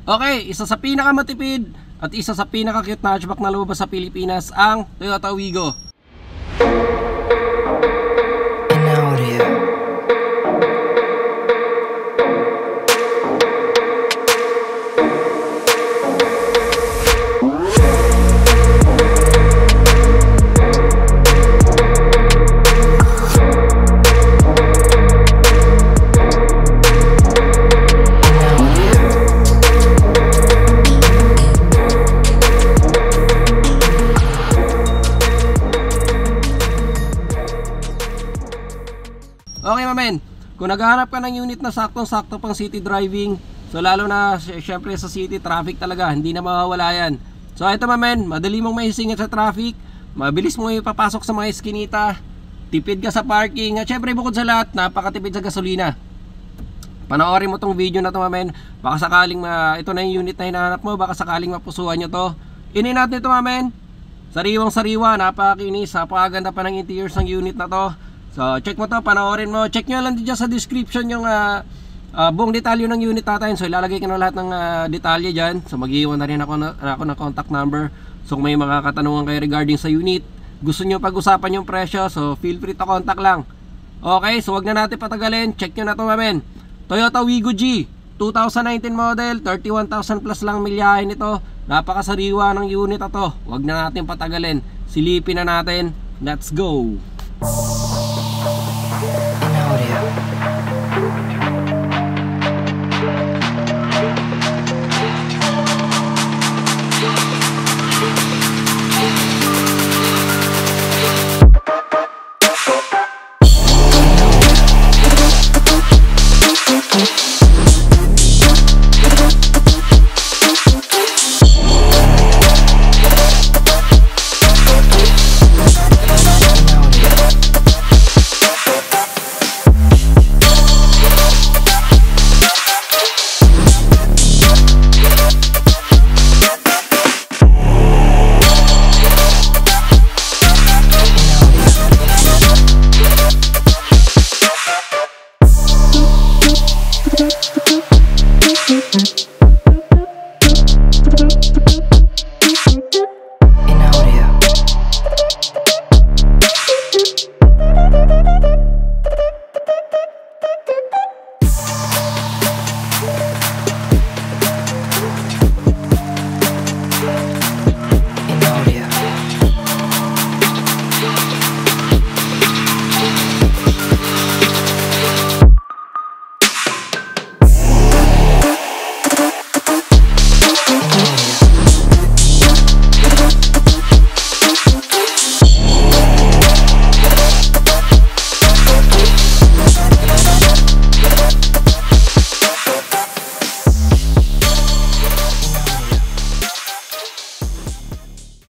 Okay, isa sa pinakamatipid at isa sa pinaka-cute na hatchback na lumabas sa Pilipinas, ang Toyota Wigo. Okay mamen, kung naghahanap ka ng unit na saktong-sakto pang city driving, so lalo na syempre sa city, traffic talaga, hindi na mawawala yan. So ito mamen, madali mong maisingit sa traffic, mabilis mo ipapasok sa mga eskinita, tipid ka sa parking, at syempre bukod sa lahat, napakatipid sa gasolina. Panoorin mo tong video na to mamen, baka sakaling ito na yung unit na hinahanap mo, baka sakaling mapusuhan nyo to. Inin natin ito mamen, sariwang sariwa, napakakinis, napakaganda pa ng interiors ng unit na to. So check mo to, panoorin mo. Check nyo lang din dyan sa description yung buong detalye ng unit natin. So ilalagay ko na lahat ng detalye dyan. So mag-iwan na rin ako ng contact number. So kung may mga katanungan kayo regarding sa unit, gusto nyo pag-usapan yung presyo, so feel free to contact lang. Okay, so wag na natin patagalin. Check nyo na to mamen. Toyota Wigo G 2019 model, 31,000 plus lang milyahe nito. Napakasariwa ng unit na to. Wag na natin patagalin, silipin na natin. Let's go. Audio.